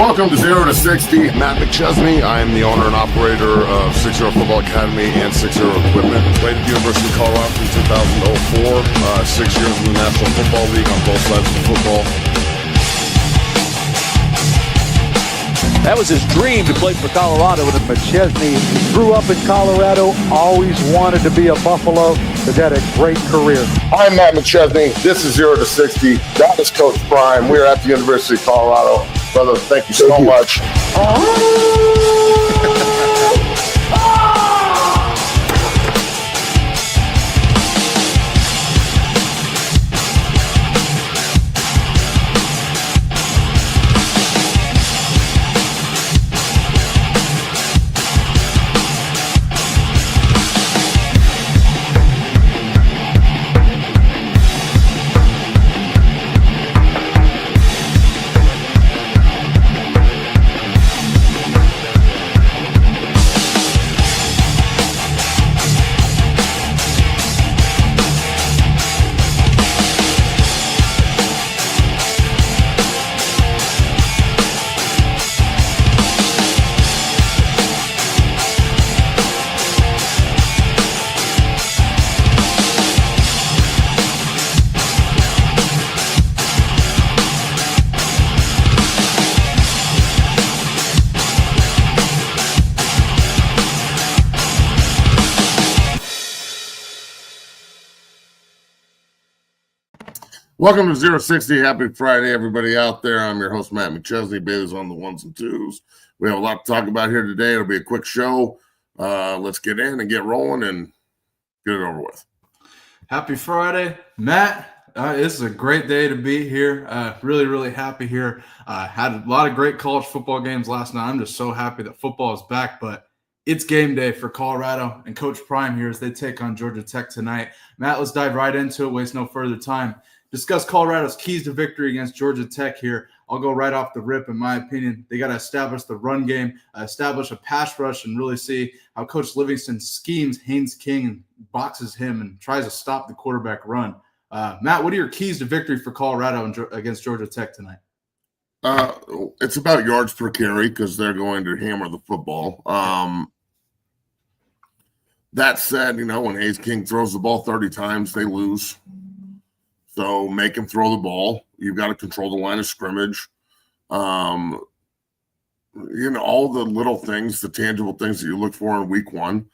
Welcome to 0 to 60. Matt McChesney. I am the owner and operator of 6 0 Football Academy and 6 0 Equipment. Played at the University of Colorado from 2004. 6 years in the National Football League on both sides of the football. That was his dream to play for Colorado. And McChesney grew up in Colorado, always wanted to be a Buffalo, has had a great career. I'm Matt McChesney. This is 0 to 60. That is Coach Prime. We're at the University of Colorado. Brother, thank you so much. Welcome to 0 to 60. Happy Friday, everybody out there. I'm your host, Matt McChesney. Bailey's on the ones and twos. We have a lot to talk about here today. It'll be a quick show. Let's get in and get rolling and get it over with. Happy Friday, Matt. This is a great day to be here. Really, really happy here. Had a lot of great college football games last night. I'm just so happy that football is back, but it's game day for Colorado and Coach Prime here as they take on Georgia Tech tonight. Matt, let's dive right into it. Waste no further time. Discuss Colorado's keys to victory against Georgia Tech here. I'll go right off the rip. In my opinion, they got to establish the run game, establish a pass rush, and really see how Coach Livingston schemes Haynes King and boxes him and tries to stop the quarterback run. Matt, what are your keys to victory for Colorado against Georgia Tech tonight? It's about yards per carry because they're going to hammer the football. That said, when Haynes King throws the ball 30 times, they lose. So make him throw the ball. You've got to control the line of scrimmage. All the little things, the tangible things that you look for in week one.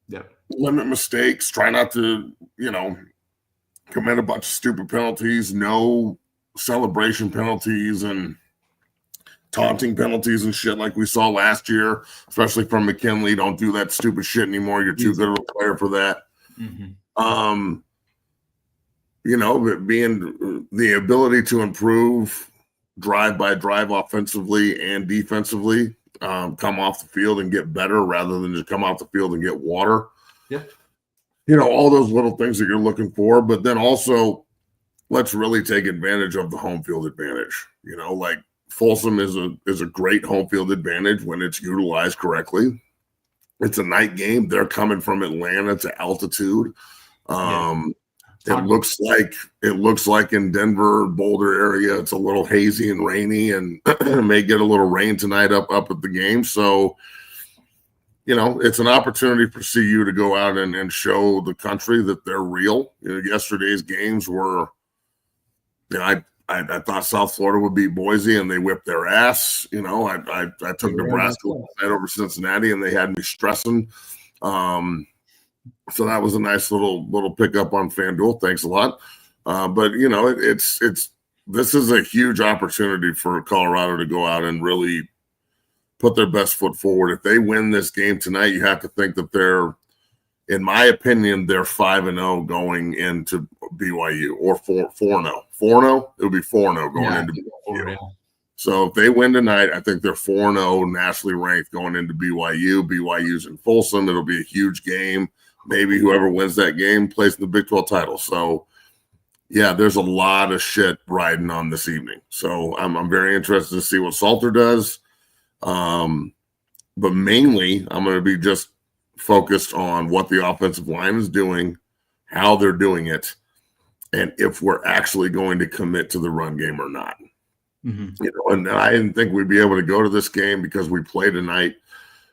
Yep. Limit mistakes. Try not to, commit a bunch of stupid penalties. No celebration penalties and taunting penalties and shit like we saw last year, especially from McKinley. Don't do that stupid shit anymore. You're too good of a player for that. Mm-hmm. Being the ability to improve drive by drive offensively and defensively, come off the field and get better rather than just come off the field and get water. Yeah. All those little things that you're looking for, but then also let's really take advantage of the home field advantage. Like Folsom is a great home field advantage when it's utilized correctly. It's a night game. They're coming from Atlanta to altitude. It looks like in Denver, Boulder area, it's a little hazy and rainy, and may get a little rain tonight up at the game. So, it's an opportunity for CU to go out and show the country that they're real. Yesterday's games were, I thought South Florida would beat Boise, and they whipped their ass. I took Nebraska over Cincinnati, and they had me stressing. So that was a nice little pickup on FanDuel. Thanks a lot. But this is a huge opportunity for Colorado to go out and really put their best foot forward. If they win this game tonight, you have to think that they're, in my opinion, they're 5-0 going into BYU, or 4-0. 4-0? It would be 4-0 going into BYU. Yeah. So if they win tonight, I think they're 4-0 nationally ranked going into BYU. BYU's in Folsom. It'll be a huge game. Maybe whoever wins that game plays in the Big 12 title. So, yeah, there's a lot of shit riding on this evening. So I'm very interested to see what Salter does. But mainly, I'm going to be just focused on what the offensive line is doing, how they're doing it, and if we're actually going to commit to the run game or not. And I didn't think we'd be able to go to this game because we play tonight,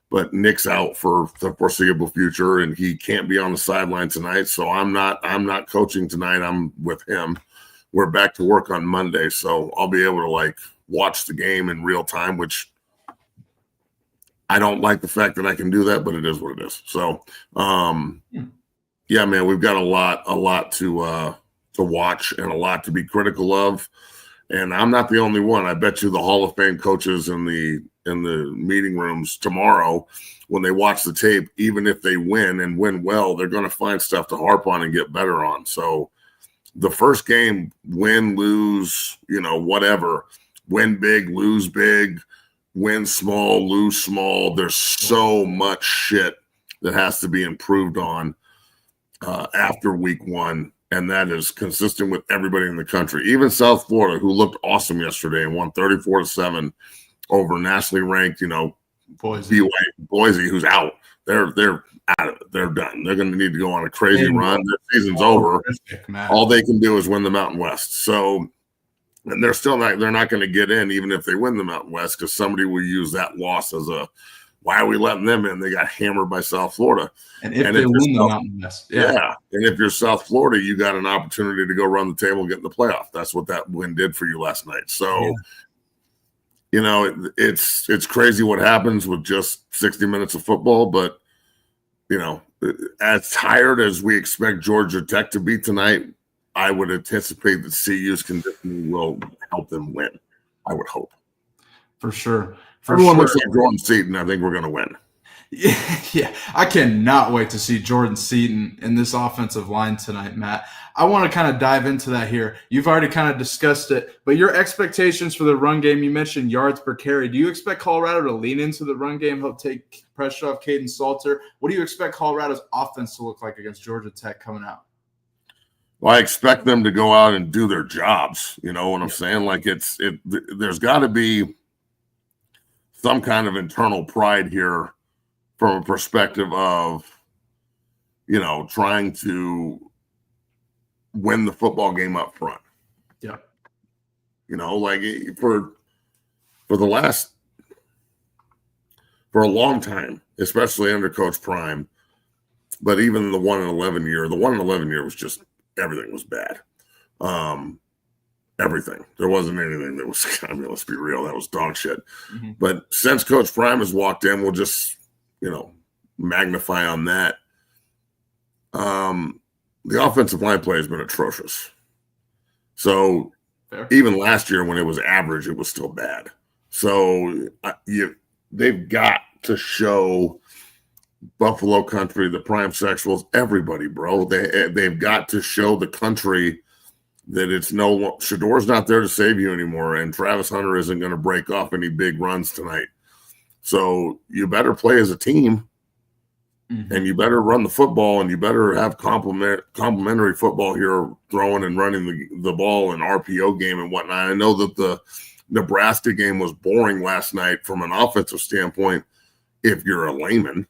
but Nick's out for the foreseeable future and he can't be on the sideline tonight. So I'm not coaching tonight. I'm with him. We're back to work on Monday. So I'll be able to watch the game in real time, which I don't like the fact that I can do that, but it is what it is. So, yeah, man, we've got a lot to watch and a lot to be critical of. And I'm not the only one. I bet you the Hall of Fame coaches in the meeting rooms tomorrow, when they watch the tape, even if they win and win well, they're going to find stuff to harp on and get better on. So the first game, win, lose, whatever, win big, lose big, win small, lose small. There's so much shit that has to be improved on after week one. And that is consistent with everybody in the country. Even South Florida, who looked awesome yesterday and won 34-7 over nationally ranked, Boise, who's out. They're out of it. They're done. They're going to need to go on a crazy run. Their season's over. All they can do is win the Mountain West. So, and they're not going to get in even if they win the Mountain West, because somebody will use that loss as a, why are we letting them in? They got hammered by South Florida. And if they win the Mountain West. Yeah. And if you're South Florida, you got an opportunity to go run the table and get in the playoff. That's what that win did for you last night. So, it's crazy what happens with just 60 minutes of football. But, as tired as we expect Georgia Tech to be tonight, I would anticipate that CU's conditioning will help them win. I would hope. For sure. Everyone looks like Jordan Seaton. I think we're going to win. Yeah, I cannot wait to see Jordan Seaton in this offensive line tonight, Matt. I want to kind of dive into that here. You've already kind of discussed it, but your expectations for the run game, you mentioned yards per carry. Do you expect Colorado to lean into the run game, help take pressure off Caden Salter? What do you expect Colorado's offense to look like against Georgia Tech coming out? Well, I expect them to go out and do their jobs. You know what I'm saying? There's got to be some kind of internal pride here from a perspective of, trying to win the football game up front. Yeah. For a long time, especially under Coach Prime, but even the 1-11 year was just, everything was bad. Everything. There wasn't anything that was, let's be real, that was dog shit. Mm-hmm. But since Coach Prime has walked in, we'll just, magnify on that. The offensive line play has been atrocious. So even last year when it was average, it was still bad. So they've got to show Buffalo country, the Prime Sexuals, everybody, bro. They've got to show the country that Shador's not there to save you anymore, and Travis Hunter isn't going to break off any big runs tonight. So you better play as a team, and you better run the football, and you better have complementary football here, throwing and running the ball and RPO game and whatnot. I know that the Nebraska game was boring last night from an offensive standpoint if you're a layman.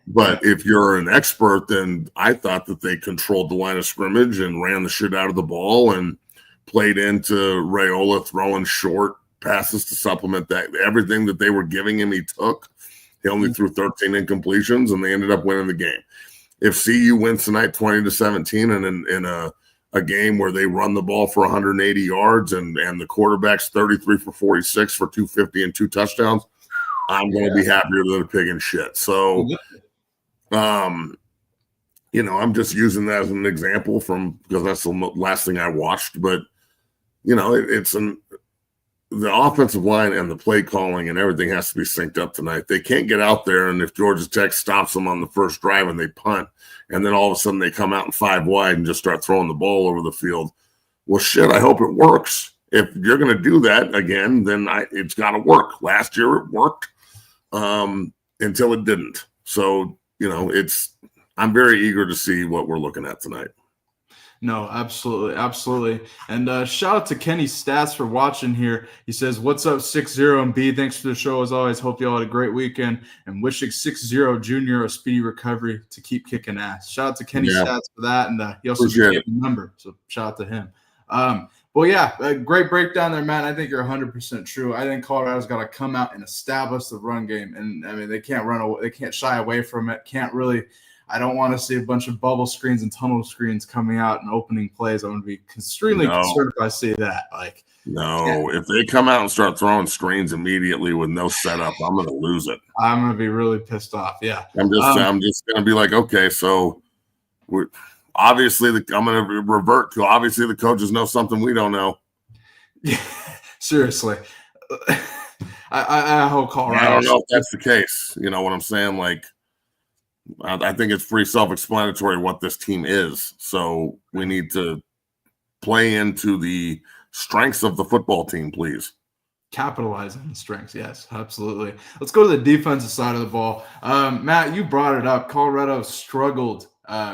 But if you're an expert, then I thought that they controlled the line of scrimmage and ran the shit out of the ball and played into Raiola throwing short passes to supplement that. Everything that they were giving him, he took. He only threw 13 incompletions, and they ended up winning the game. If CU wins tonight 20-17 and in a game where they run the ball for 180 yards and the quarterback's 33 for 46 for 250 and 2 touchdowns, I'm going to be happier than a pig in shit. So, I'm just using that as an example because that's the last thing I watched. But, the offensive line and the play calling and everything has to be synced up tonight. They can't get out there, and if Georgia Tech stops them on the first drive and they punt, and then all of a sudden they come out in 5 wide and just start throwing the ball over the field. Well, shit, I hope it works. If you're going to do that again, then it's got to work. Last year it worked until it didn't. So, I'm very eager to see what we're looking at tonight. No, absolutely. Absolutely. And shout out to Kenny Stats for watching here. He says, what's up, 6-0 and B? Thanks for the show as always. Hope you all had a great weekend and wishing 6-0 Junior a speedy recovery to keep kicking ass. Shout out to Kenny Stats for that. And he also gave the number. So shout out to him. Well, yeah, a great breakdown there, Matt. I think you're 100% true. I think Colorado's got to come out and establish the run game, and I mean they can't run away, they can't shy away from it. Can't really. I don't want to see a bunch of bubble screens and tunnel screens coming out and opening plays. I'm going to be extremely concerned if I see that. No, if they come out and start throwing screens immediately with no setup, I'm going to lose it. I'm going to be really pissed off. Yeah, I'm just going to be like, okay, so obviously I'm going to revert to obviously the coaches know something we don't know. Yeah, seriously. I hope Colorado. I don't know if that's the case. You know what I'm saying? Like, I think it's pretty self-explanatory what this team is. So we need to play into the strengths of the football team, please. Capitalize on the strengths. Yes, absolutely. Let's go to the defensive side of the ball. Matt, you brought it up. Colorado struggled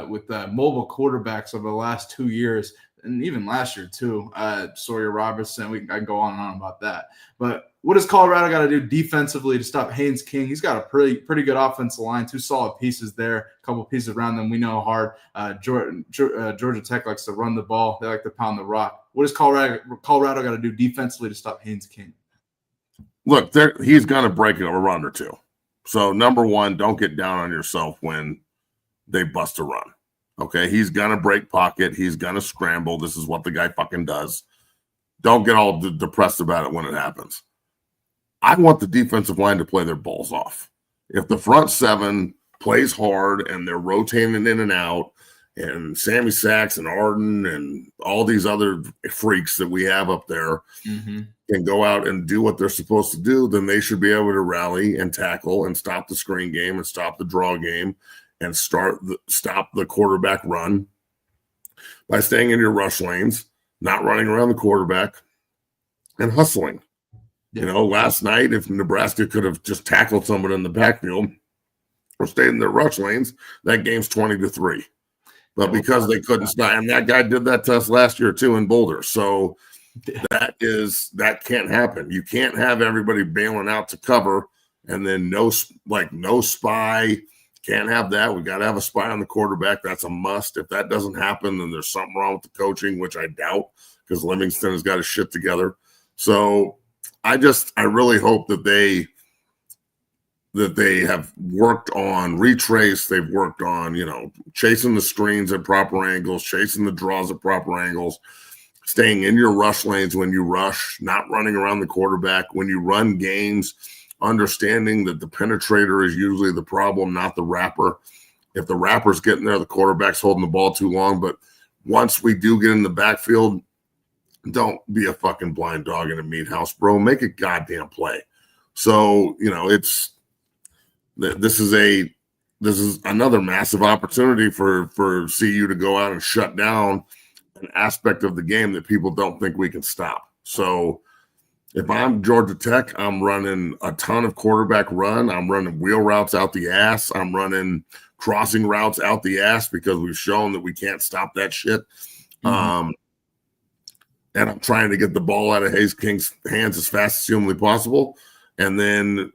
with mobile quarterbacks over the last 2 years, and even last year too. Sawyer Robertson, I can go on and on about that. But what does Colorado got to do defensively to stop Haynes King? He's got a pretty good offensive line, 2 solid pieces there, a couple pieces around them. We know hard. Georgia Tech likes to run the ball. They like to pound the rock. What does Colorado got to do defensively to stop Haynes King? Look, he's going to break a run or two. So, number one, don't get down on yourself when they bust a run. Okay, he's going to break pocket. He's going to scramble. This is what the guy fucking does. Don't get all depressed about it when it happens. I want the defensive line to play their balls off. If the front 7 plays hard and they're rotating in and out, and Sammy Sachs and Arden and all these other freaks that we have up there can go out and do what they're supposed to do, then they should be able to rally and tackle and stop the screen game and stop the draw game and stop the quarterback run by staying in your rush lanes, not running around the quarterback, and hustling. Yeah. You know, last night, if Nebraska could have just tackled someone in the backfield or stayed in their rush lanes, that game's 20-3. But because they couldn't stop, and that guy did that to us last year too in Boulder. So that can't happen. You can't have everybody bailing out to cover and then no spy. Can't have that. We got to have a spy on the quarterback. That's a must. If that doesn't happen, then there's something wrong with the coaching, which I doubt because Livingston has got his shit together. So I really hope that they have worked on retrace. They've worked on, chasing the screens at proper angles, chasing the draws at proper angles, staying in your rush lanes when you rush, not running around the quarterback. When you run games, understanding that the penetrator is usually the problem, not the wrapper. If the wrapper's getting there, the quarterback's holding the ball too long. But once we do get in the backfield, don't be a fucking blind dog in a meat house, bro. Make a goddamn play. So, this is another massive opportunity for CU to go out and shut down an aspect of the game that people don't think we can stop. So if I'm Georgia Tech, I'm running a ton of quarterback run. I'm running wheel routes out the ass. I'm running crossing routes out the ass because we've shown that we can't stop that shit. And I'm trying to get the ball out of Hayes King's hands as fast as humanly possible. And then,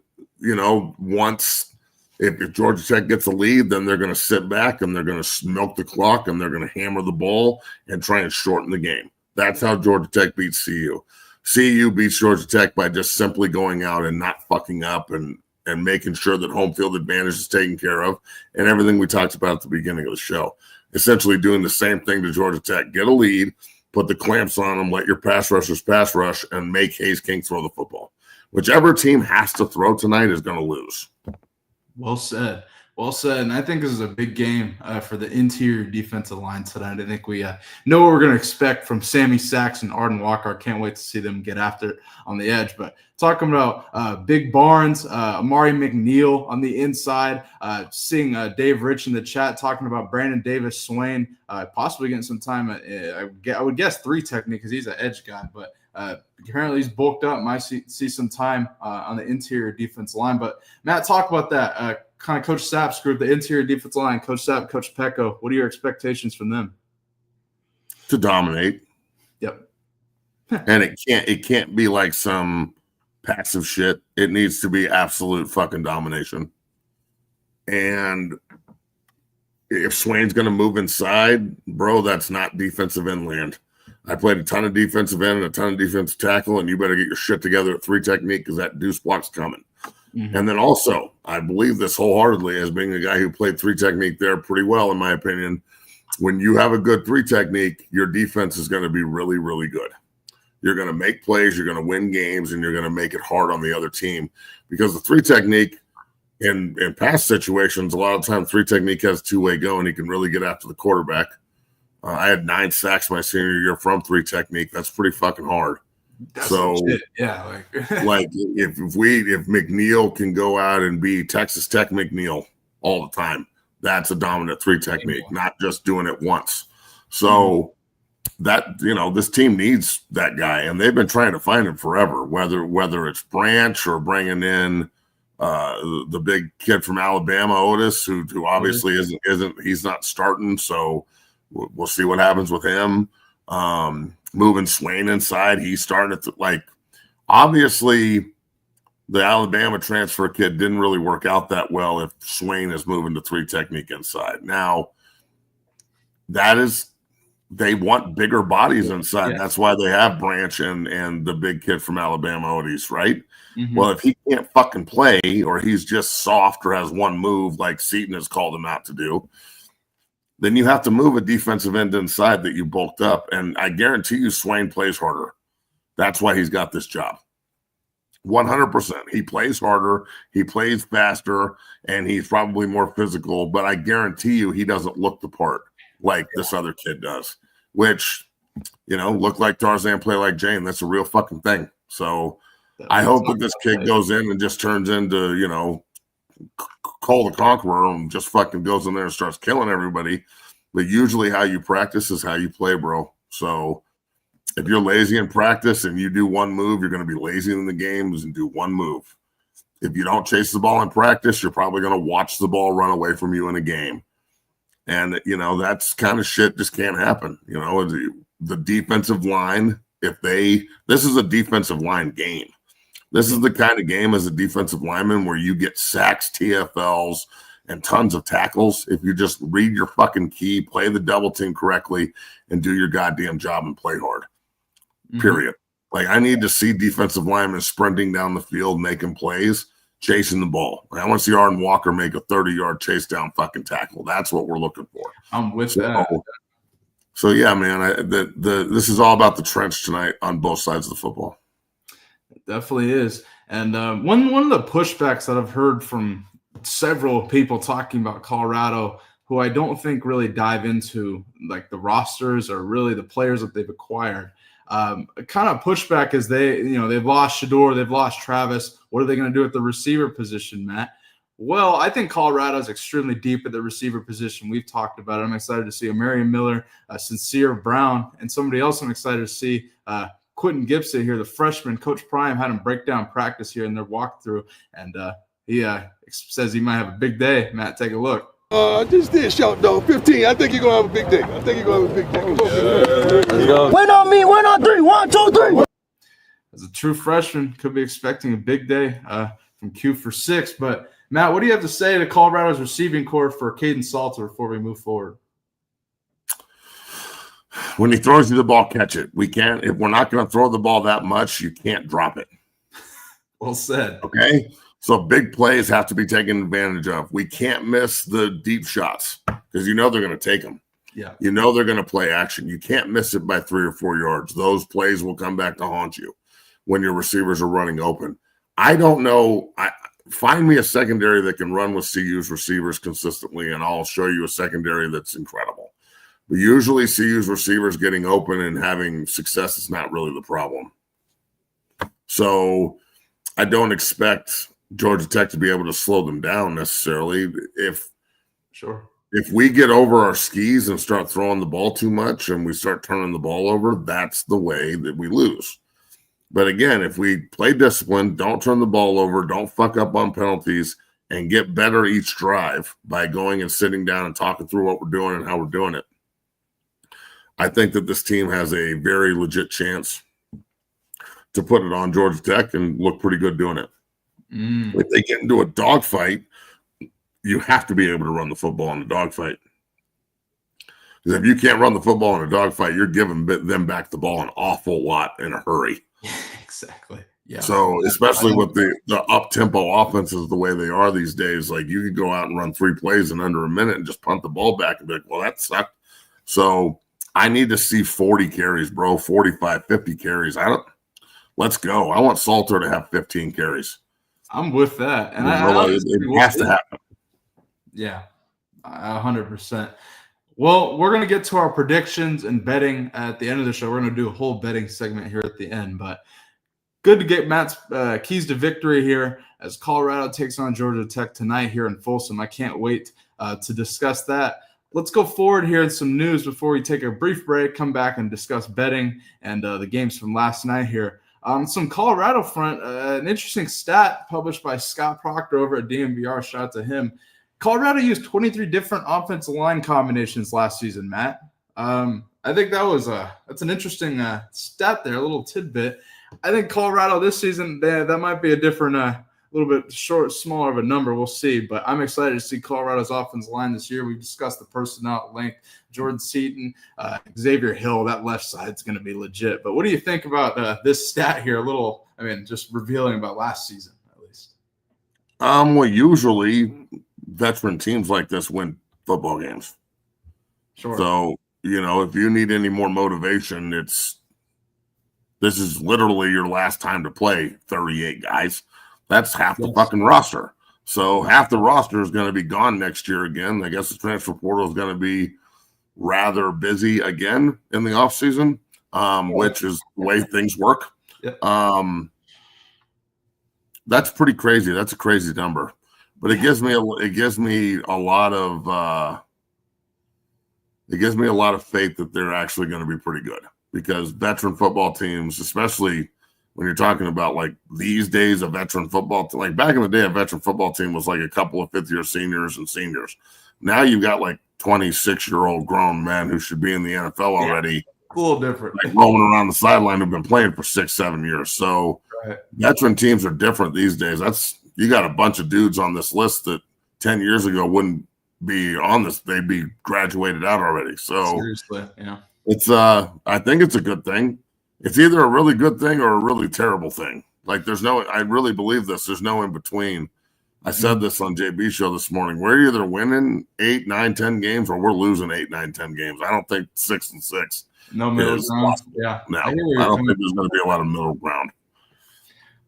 once if Georgia Tech gets a lead, then they're going to sit back and they're going to milk the clock and they're going to hammer the ball and try and shorten the game. That's how Georgia Tech beats CU. CU beats Georgia Tech by just simply going out and not fucking up and making sure that home field advantage is taken care of and everything we talked about at the beginning of the show. Essentially doing the same thing to Georgia Tech. Get a lead, put the clamps on them, let your pass rushers pass rush, and make Hayes King throw the football. Whichever team has to throw tonight is going to lose. Well said. Well said. And I think this is a big game for the interior defensive line tonight. I think we know what we're going to expect from Sammy Sachs and Arden Walker. I can't wait to see them get after it on the edge. But talking about Big Barnes, Amari McNeil on the inside, seeing Dave Rich in the chat talking about Brandon Davis Swain, possibly getting some time. I would guess 3 technique because he's an edge guy. But apparently he's bulked up. Might see some time on the interior defense line. But Matt, talk about that. Kind of Coach Sapp's group, the interior defense line, Coach Sapp, Coach Pecco. What are your expectations from them? To dominate. Yep. And it can't be like some passive shit. It needs to be absolute fucking domination. And if Swain's going to move inside, bro, that's not defensive end land. I played a ton of defensive end and a ton of defensive tackle, and you better get your shit together at 3 technique because that deuce block's coming. And then also, I believe this wholeheartedly as being a guy who played 3 technique there pretty well, in my opinion. When you have a good 3 technique, your defense is going to be really, really good. You're going to make plays, you're going to win games, and you're going to make it hard on the other team because the 3 technique in past situations, a lot of times 3 technique has 2-way go, and he can really get after the quarterback. I had 9 sacks my senior year from 3 technique. That's pretty fucking hard. That's so legit. Yeah, like if McNeil can go out and be Texas Tech McNeil all the time, that's a dominant 3 technique, not just doing it once. So that, this team needs that guy, and they've been trying to find him forever, whether it's Branch or bringing in the big kid from Alabama, Otis, who obviously isn't he's not starting, so we'll see what happens with him. Moving Swain inside, he's starting to obviously the Alabama transfer kid didn't really work out that well if Swain is moving to 3 technique inside. Now, they want bigger bodies inside. Yes. That's why they have Branch and the big kid from Alabama, Otis, right? Well, if he can't fucking play or he's just soft or has one move like Seton has called him out to do, then you have to move a defensive end inside that you bulked up. And I guarantee you Swain plays harder. That's why he's got this job. 100%. He plays harder, he plays faster, and he's probably more physical. But I guarantee you he doesn't look the part like this other kid does, which, look like Tarzan, play like Jane. That's a real fucking thing. So I hope that this kid goes in and just turns into, Cole the Conqueror and just fucking goes in there and starts killing everybody. But usually how you practice is how you play, bro. So if you're lazy in practice and you do one move, you're going to be lazy in the games and do one move. If you don't chase the ball in practice, you're probably going to watch the ball run away from you in a game. And, that's kind of shit just can't happen. The defensive line, this is a defensive line game. This is the kind of game as a defensive lineman where you get sacks, TFLs, and tons of tackles if you just read your fucking key, play the double team correctly, and do your goddamn job and play hard. Period. I need to see defensive linemen sprinting down the field, making plays, chasing the ball. I want to see Arden Walker make a 30-yard chase down fucking tackle. That's what we're looking for. I'm with that. So yeah, man, this is all about the trench tonight on both sides of the football. It definitely is. And one of the pushbacks that I've heard from several people talking about Colorado, who I don't think really dive into the rosters or really the players that they've acquired. Kind of pushback is they've lost Shador, they've lost Travis. What are they going to do at the receiver position, Matt? Well, I think Colorado is extremely deep at the receiver position. We've talked about it. I'm excited to see Marion Miller, Sincere Brown, and somebody else I'm excited to see, Quentin Gibson here, the freshman. Coach Prime had him break down practice here in their walkthrough, and he says he might have a big day. Matt, take a look. Just did shout dog 15. I think you're gonna have a big day. Let's go. Win on me, win on 3. 1, 2, 3. As a true freshman, could be expecting a big day from Q for 6. But Matt, what do you have to say to Colorado's receiving core for Caden Salter before we move forward? When he throws you the ball, catch it. If we're not going to throw the ball that much, you can't drop it. Well said. Okay. So big plays have to be taken advantage of. We can't miss the deep shots because they're going to take them. Yeah. They're going to play action. You can't miss it by 3 or 4 yards. Those plays will come back to haunt you when your receivers are running open. I don't know. Find me a secondary that can run with CU's receivers consistently, and I'll show you a secondary that's incredible. But usually CU's receivers getting open and having success is not really the problem. So I don't expect Georgia Tech to be able to slow them down necessarily. If we get over our skis and start throwing the ball too much and we start turning the ball over, that's the way that we lose. But again, if we play discipline, don't turn the ball over, don't fuck up on penalties, and get better each drive by going and sitting down and talking through what we're doing and how we're doing it, I think that this team has a very legit chance to put it on Georgia Tech and look pretty good doing it. If they get into a dogfight, you have to be able to run the football in the dogfight. Because if you can't run the football in a dogfight, you're giving them back the ball an awful lot in a hurry. Exactly. Yeah. So especially with the up-tempo offenses the way they are these days, like you could go out and run 3 plays in under a minute and just punt the ball back and be like, well, that sucked. So I need to see 40 carries, bro, 45, 50 carries. Let's go. I want Salter to have 15 carries. I'm with that. And it has to happen. Yeah, 100%. Well, we're going to get to our predictions and betting at the end of the show. We're going to do a whole betting segment here at the end, but good to get Matt's keys to victory here as Colorado takes on Georgia Tech tonight here in Folsom. I can't wait to discuss that. Let's go forward here in some news before we take a brief break, come back and discuss betting and the games from last night here. Some Colorado front, an interesting stat published by Scott Proctor over at DMVR. Shout out to him. Colorado used 23 different offensive line combinations last season, Matt. I think that's an interesting stat there, a little tidbit. I think Colorado this season, that might be a different, a little bit smaller of a number. We'll see. But I'm excited to see Colorado's offensive line this year. We discussed the personnel at length. Jordan Seaton, Xavier Hill, that left side's going to be legit. But what do you think about this stat here? Just revealing about last season at least. Well, usually veteran teams like this win football games. Sure. So, if you need any more motivation, this is literally your last time to play 38 guys. That's half the fucking roster. So half the roster is going to be gone next year again. I guess the transfer portal is going to be rather busy again in the offseason, which is the way things work. Yeah. That's pretty crazy. That's a crazy number. But it gives me a lot of faith that they're actually going to be pretty good, because veteran football teams, especially when you're talking about like these days, a veteran football like back in the day, a veteran football team was like a couple of fifth-year seniors and seniors. Now you've got like 26-year-old grown men who should be in the NFL already. Cool, different. Like rolling around the sideline who've been playing for 6-7 years. So veteran teams are different these days. You got a bunch of dudes on this list that 10 years ago wouldn't be on this. They'd be graduated out already. So seriously, yeah. It's I think it's a good thing. It's either a really good thing or a really terrible thing. Like I really believe this. There's no in between. I said this on JB show this morning. We're either winning 8, 9, 10 games or we're losing 8, 9, 10 games. I don't think 6 and 6. No middle ground. Yeah. No, I don't think there's going to be a lot of middle ground.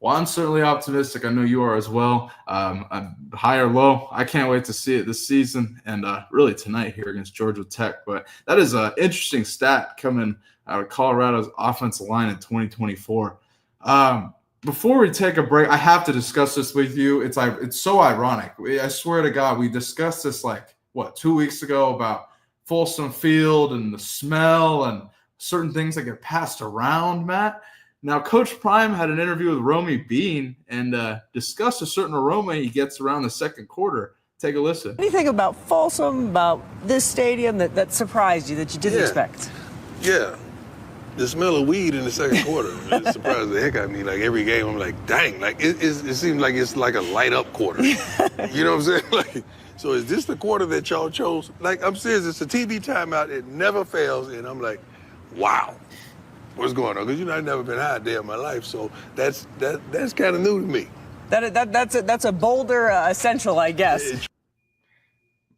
Well, I'm certainly optimistic. I know you are as well. High or low, I can't wait to see it this season and really tonight here against Georgia Tech. But that is an interesting stat coming out of Colorado's offensive line in 2024. Before we take a break, I have to discuss this with you. It's so ironic. I swear to God, we discussed this 2 weeks ago about Folsom Field and the smell and certain things that get passed around, Matt. Now, Coach Prime had an interview with Romy Bean and discussed a certain aroma he gets around the second quarter. Take a listen. Anything about Folsom, about this stadium that surprised you, that you didn't expect? Yeah. The smell of weed in the second quarter. It surprised the heck out of me. Like every game, I'm like, dang, like it seems like it's like a light up quarter. You know what I'm saying? So is this the quarter that y'all chose? Like, I'm serious, it's a TV timeout, it never fails, and I'm like, wow. What's going on? Because I've never been high a day of my life, so that's kind of new to me. That's a Boulder essential, I guess.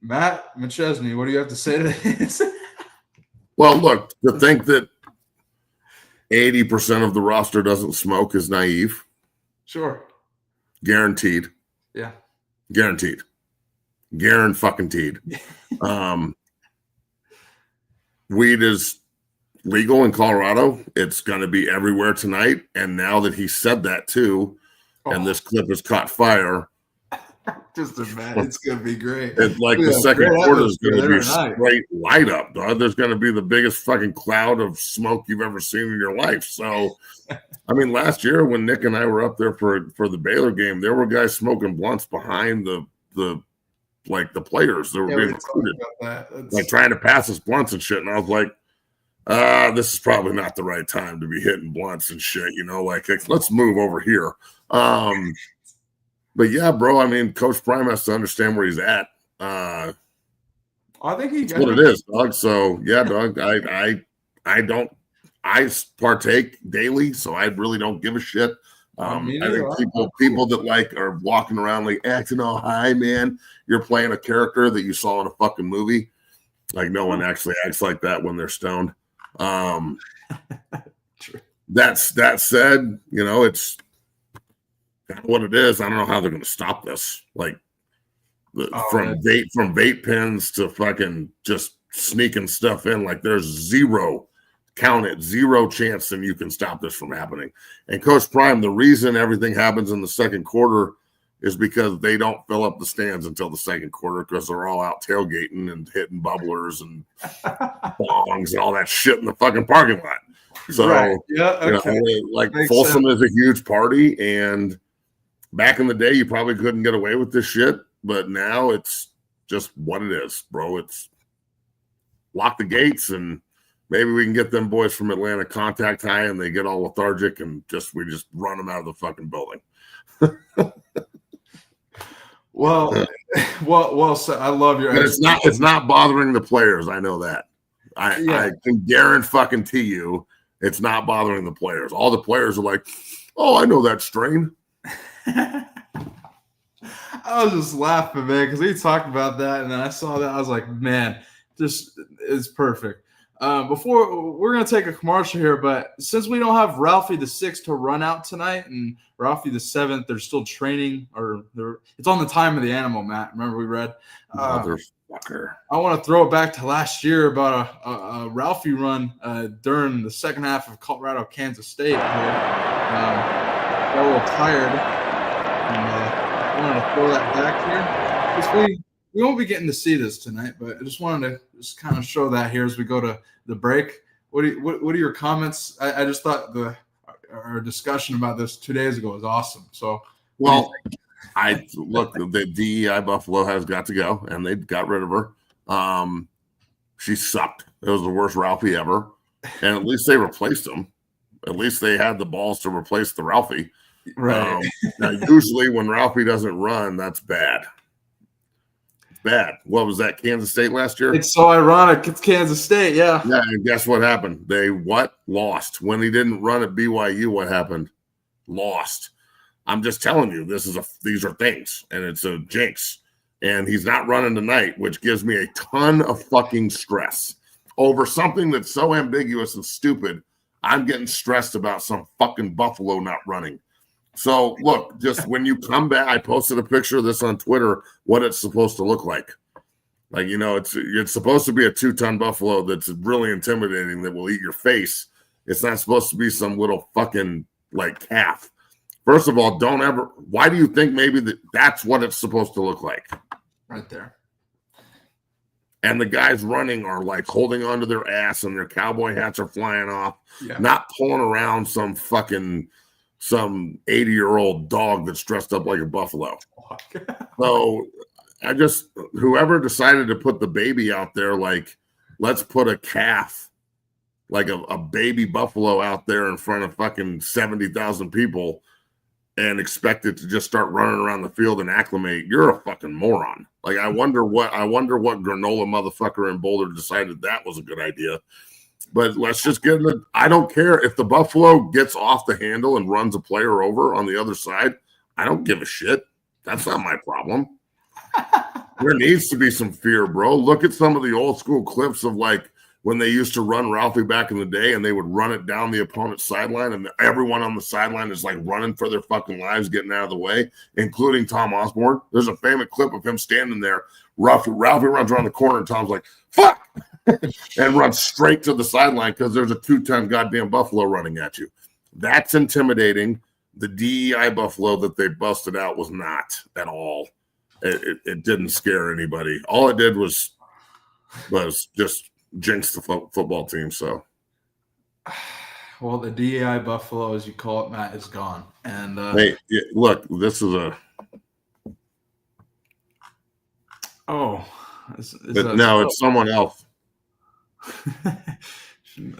Matt McChesney, what do you have to say to this? Well, look, to think that 80% of the roster doesn't smoke is naive. Sure. Guaranteed. Yeah. Guaranteed. Guaranteed. Weed is legal in Colorado. It's going to be everywhere tonight. And now that he said that too, and this clip has caught fire, just imagine it's going to be great. It's like the second quarter is going to be straight light up, dog. There's going to be the biggest fucking cloud of smoke you've ever seen in your life. So, I mean, last year when Nick and I were up there for the Baylor game, there were guys smoking blunts behind the players that were being recruited, like trying to pass us blunts and shit. And I was like, this is probably not the right time to be hitting blunts and shit, let's move over here. But yeah, bro, I mean, Coach Prime has to understand where he's at. I think he. That's what it is, dog. So yeah, dog. I don't. I partake daily, so I really don't give a shit. I think people that like are walking around like acting all high, man. You're playing a character that you saw in a fucking movie. Like no one actually acts like that when they're stoned. That said, you know, it's what it is. I don't know how they're going to stop this. Like from vape pens to fucking just sneaking stuff in. Like there's zero chance that you can stop this from happening. And Coach Prime, the reason everything happens in the second quarter is because they don't fill up the stands until the second quarter because they're all out tailgating and hitting bubblers and bongs and all that shit in the fucking parking lot. So, like Makes Folsom sense. is a huge party, and back in the day, you probably couldn't get away with this shit, but now it's just what it is, bro. It's lock the gates, and maybe we can get them boys from Atlanta contact high, and they get all lethargic, and we just run them out of the fucking building. Well, so I love your. But it's not bothering the players. I know that. I can guarantee you, it's not bothering the players. All the players are like, "Oh, I know that strain." I was just laughing, man, because we talked about that, and then I saw that. I was like, man, this is perfect. Before we're gonna take a commercial here, but since we don't have Ralphie the 6th to run out tonight, and Ralphie the 7th, they're still training, it's on the time of the animal, Matt. Remember we read? Motherfucker. I want to throw it back to last year about a Ralphie run during the second half of Colorado Kansas State. Got a little tired, and I wanted to throw that back here. We won't be getting to see this tonight, but I just wanted to just kind of show that here as we go to the break. What are your comments? I just thought our discussion about this 2 days ago was awesome. So, well, the DEI Buffalo has got to go, and they got rid of her. She sucked. It was the worst Ralphie ever, and at least they replaced him. At least they had the balls to replace the Ralphie. Right. Now, usually when Ralphie doesn't run, that's bad. Bad. What was that? Kansas State last year? It's so ironic. It's Kansas State, yeah. Yeah, and guess what happened? They lost. When he didn't run at BYU, what happened? Lost. I'm just telling you, these are things, and it's a jinx. And he's not running tonight, which gives me a ton of fucking stress over something that's so ambiguous and stupid. I'm getting stressed about some fucking Buffalo not running. So, look, just when you come back, I posted a picture of this on Twitter, what it's supposed to look like. Like, you know, it's supposed to be a 2-ton buffalo that's really intimidating that will eat your face. It's not supposed to be some little fucking, like, calf. First of all, why do you think maybe that's what it's supposed to look like? Right there. And the guys running are, like, holding onto their ass and their cowboy hats are flying off, not pulling around some 80-year-old dog that's dressed up like a buffalo. So whoever decided to put the baby out there, like, let's put a calf, like a baby buffalo out there in front of fucking 70,000 people and expect it to just start running around the field and acclimate. You're a fucking moron. Like, I wonder what granola motherfucker in Boulder decided that was a good idea. But let's just get it. I don't care if the Buffalo gets off the handle and runs a player over on the other side. I don't give a shit. That's not my problem. There needs to be some fear, bro. Look at some of the old school clips of, like, when they used to run Ralphie back in the day and they would run it down the opponent's sideline and everyone on the sideline is, like, running for their fucking lives, getting out of the way, including Tom Osborne. There's a famous clip of him standing there. Ralphie runs around the corner and Tom's like, fuck! and runs straight to the sideline because there's a 2-ton goddamn buffalo running at you. That's intimidating. The DEI buffalo that they busted out was not at all. It didn't scare anybody. All it did was just jinx the football team. So, well, the DEI buffalo, as you call it, Matt, is gone. And hey, look, this is a. Oh, no, it's someone else.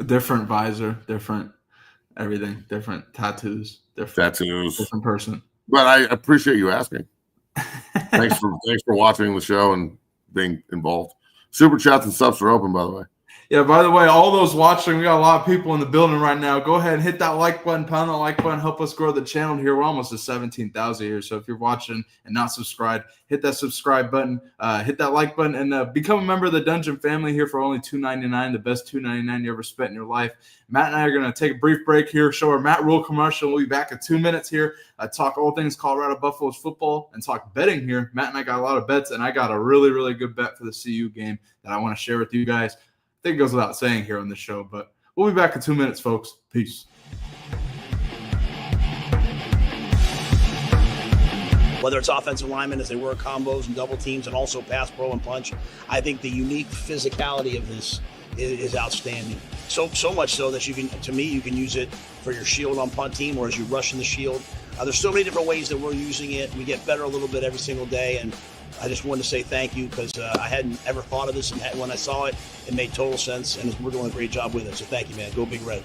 Different visor, different everything, different tattoos, different person. But I appreciate you asking. Thanks for watching the show and being involved. Super chats and subs are open, by the way. Yeah, by the way, all those watching, we got a lot of people in the building right now. Go ahead and hit that like button, pound that like button, help us grow the channel here. We're almost at 17,000 here. So if you're watching and not subscribed, hit that subscribe button, hit that like button, and become a member of the Dungeon family here for only $2.99, the best $2.99 you ever spent in your life. Matt and I are going to take a brief break here, show our Matt Rule commercial. We'll be back in 2 minutes here, talk all things Colorado Buffaloes football, and talk betting here. Matt and I got a lot of bets, and I got a really, really good bet for the CU game that I want to share with you guys. I think it goes without saying here on the show, but we'll be back in 2 minutes, folks. Peace. Whether it's offensive linemen as they work combos and double teams and also pass pro and punch, I think the unique physicality of this is outstanding. So much so that you can use it for your shield on punt team or as you rush in the shield. There's so many different ways that we're using it. We get better a little bit every single day, and I just wanted to say thank you because I hadn't ever thought of this, and when I saw it, it made total sense, and we're doing a great job with it. So thank you, man. Go Big Red.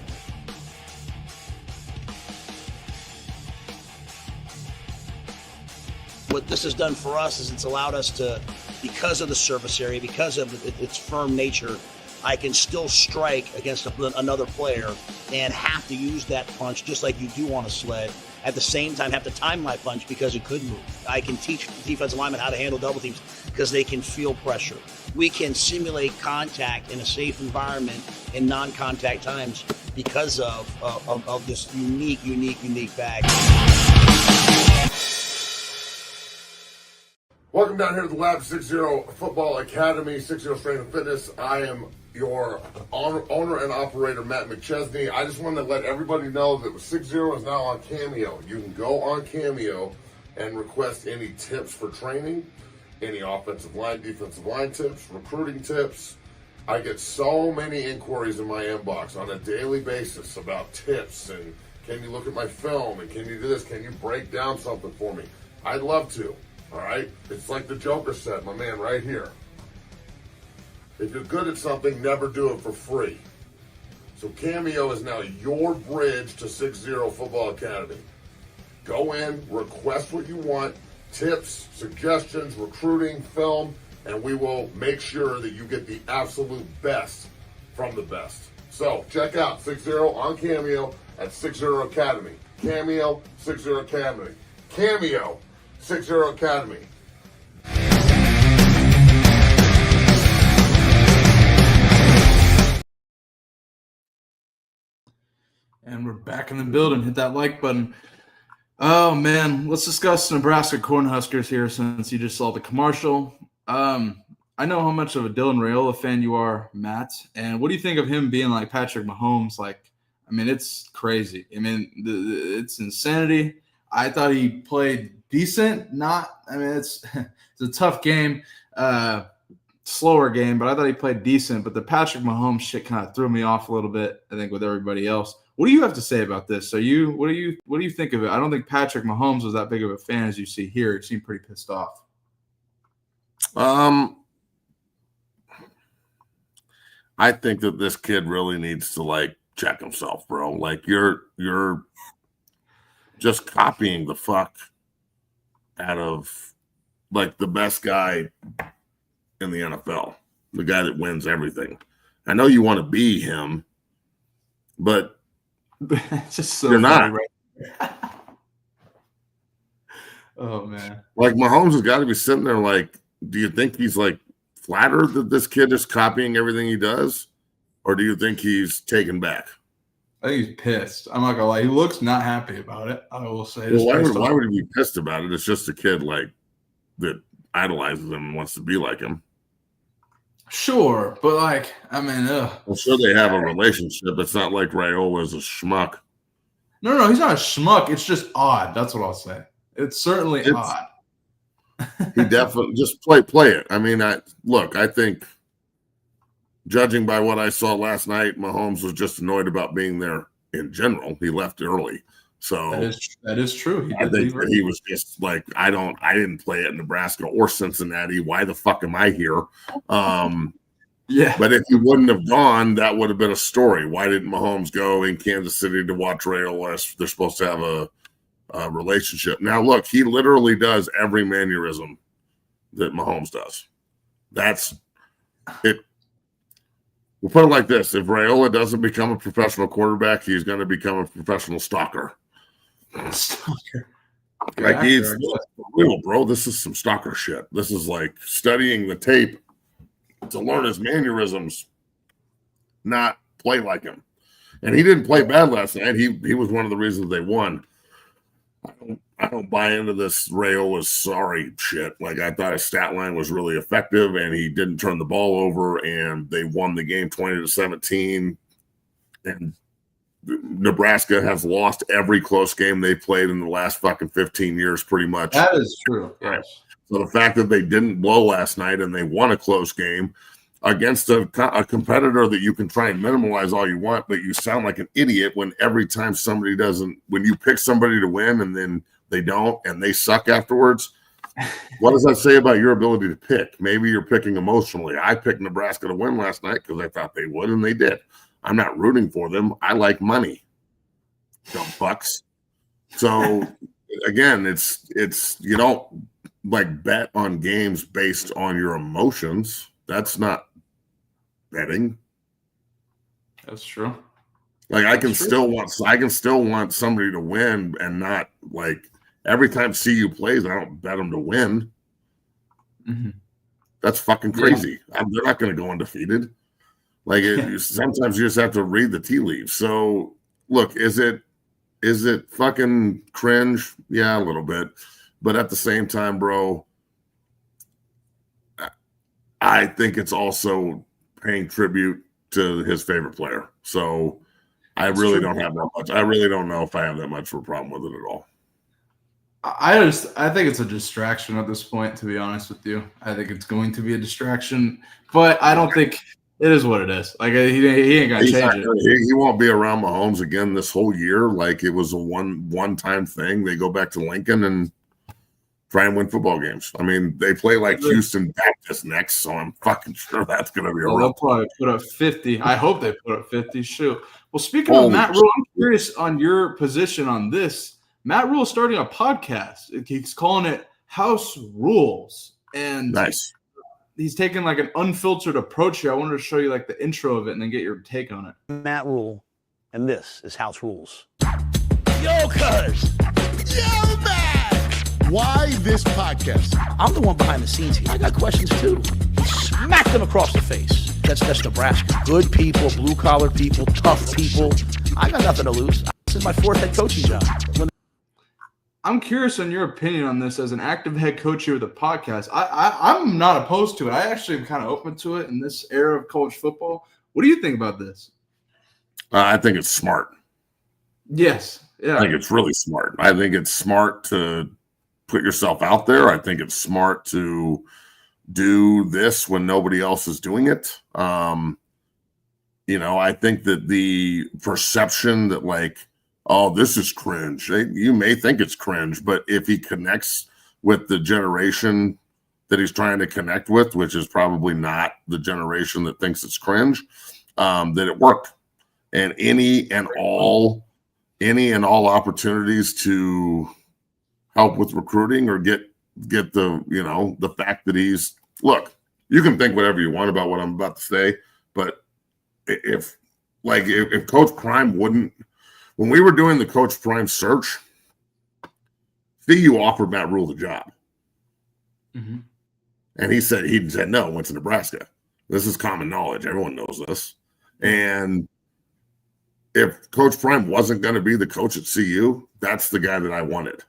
What this has done for us is it's allowed us to, because of the surface area, because of its firm nature, I can still strike against another player and have to use that punch just like you do on a sled. At the same time, have to time my punch because it could move. I can teach defensive linemen how to handle double teams because they can feel pressure. We can simulate contact in a safe environment in non-contact times because of this unique bag. Welcome down here to the Lab 60 Football Academy, 60 Strength and Fitness. I am your owner and operator, Matt McChesney. I just wanted to let everybody know that 60 is now on Cameo. You can go on Cameo and request any tips for training, any offensive line, defensive line tips, recruiting tips. I get so many inquiries in my inbox on a daily basis about tips and can you look at my film and can you do this? Can you break down something for me? I'd love to. All right? It's like the Joker said, my man, right here. If you're good at something, never do it for free. So Cameo is now your bridge to 60 Football Academy. Go in, request what you want, tips, suggestions, recruiting, film, and we will make sure that you get the absolute best from the best. So check out 60 on Cameo at 60 Academy. Cameo, 60 Academy. Cameo, 60 Academy. And we're back in the building. Hit that like button. Oh, man. Let's discuss Nebraska Cornhuskers here since you just saw the commercial. I know how much of a Dylan Raiola fan you are, Matt. And what do you think of him being like Patrick Mahomes? Like, I mean, it's crazy. I mean, it's insanity. I thought he played decent. It's a tough game, slower game, but I thought he played decent. But the Patrick Mahomes shit kind of threw me off a little bit, I think, with everybody else. What do you have to say about this? What do you think of it? I don't think Patrick Mahomes was that big of a fan as you see here. He seemed pretty pissed off. I think that this kid really needs to check himself, bro. Like you're just copying the fuck out of the best guy in the NFL, the guy that wins everything. I know you want to be him, but it's just so you're not. Right? Oh man! Mahomes has got to be sitting there. Do you think he's flattered that this kid is copying everything he does, or do you think he's taken back? I think he's pissed. I'm not gonna lie. He looks not happy about it. I will say. Well, why would he be pissed about it? It's just a kid that idolizes him and wants to be like him. Sure, but I'm sure they have a relationship. It's not like Raiola's a schmuck. No, he's not a schmuck. It's just odd. That's what I'll say. It's certainly odd. He definitely just play it. I mean, I think judging by what I saw last night, Mahomes was just annoyed about being there in general. He left early. So that is true. I think that he was just I didn't play at Nebraska or Cincinnati. Why the fuck am I here? Yeah. But if he wouldn't have gone, that would have been a story. Why didn't Mahomes go in Kansas City to watch Raiola? They're supposed to have a relationship. Now, look, he literally does every mannerism that Mahomes does. That's We'll put it like this: if Raiola doesn't become a professional quarterback, he's going to become a professional stalker. Stalker. Like he's real, bro. This is some stalker shit. This is like studying the tape to learn his mannerisms, not play like him. And he didn't play bad last night. He was one of the reasons they won. I don't buy into this Rayola's sorry shit. Like, I thought his stat line was really effective, and he didn't turn the ball over, and they won the game 20-17. And Nebraska has lost every close game they played in the last fucking 15 years, pretty much. That is true. Yes. So the fact that they didn't blow last night and they won a close game against a competitor that you can try and minimize all you want, but you sound like an idiot when every time somebody doesn't, when you pick somebody to win and then they don't and they suck afterwards. What does that say about your ability to pick? Maybe you're picking emotionally. I picked Nebraska to win last night because I thought they would, and they did. I'm not rooting for them. I like money. Dumb fucks. So again, it's you don't like bet on games based on your emotions. That's not betting. That's true. Like I can still want somebody to win and not like every time CU plays, I don't bet them to win. Mm-hmm. That's fucking crazy. Yeah. They're not going to go undefeated. Like sometimes you just have to read the tea leaves. So look, is it fucking cringe? Yeah, a little bit. But at the same time, bro, I think it's also paying tribute to his favorite player. So I really don't have that much. I really don't know if I have that much of a problem with it at all. I think it's a distraction at this point, to be honest with you. I think it's going to be a distraction, but I don't think it is what it is. Like he ain't gonna change it. He won't be around Mahomes again this whole year. Like it was a one-time thing. They go back to Lincoln and try and win football games. I mean, they play like Houston Baptist next, so I'm fucking sure that's going to be a real. They'll probably put up 50. I hope they put up 50. Shoot. Well, speaking of Matt Rule, I'm curious on your position on this. Matt Rule is starting a podcast. He's calling it House Rules, and nice. He's taking like an unfiltered approach here. I wanted to show you like the intro of it and then get your take on it. Matt Rule, and this is House Rules. Yo, cuz. Yo, Matt. Why this podcast? I'm the one behind the scenes here. I got questions too. He smacked them across the face. That's Nebraska. Good people, blue-collar people, tough people. I got nothing to lose. This is my fourth head coaching job. I'm curious on your opinion on this as an active head coach here with the podcast. I'm not opposed to it. I actually am kind of open to it in this era of college football. What do you think about this? I think it's smart. Yes. Yeah. I think it's really smart. I think it's smart to put yourself out there. I think it's smart to do this when nobody else is doing it. I think that the perception that like, oh, this is cringe. You may think it's cringe, but if he connects with the generation that he's trying to connect with, which is probably not the generation that thinks it's cringe, that it worked. And any and all opportunities to help with recruiting or get the, the fact that look, you can think whatever you want about what I'm about to say, but if Coach Prime wouldn't, when we were doing the Coach Prime search, CU offered Matt Rule the job. Mm-hmm. And he said no, went to Nebraska. This is common knowledge. Everyone knows this. And if Coach Prime wasn't going to be the coach at CU, that's the guy that I wanted.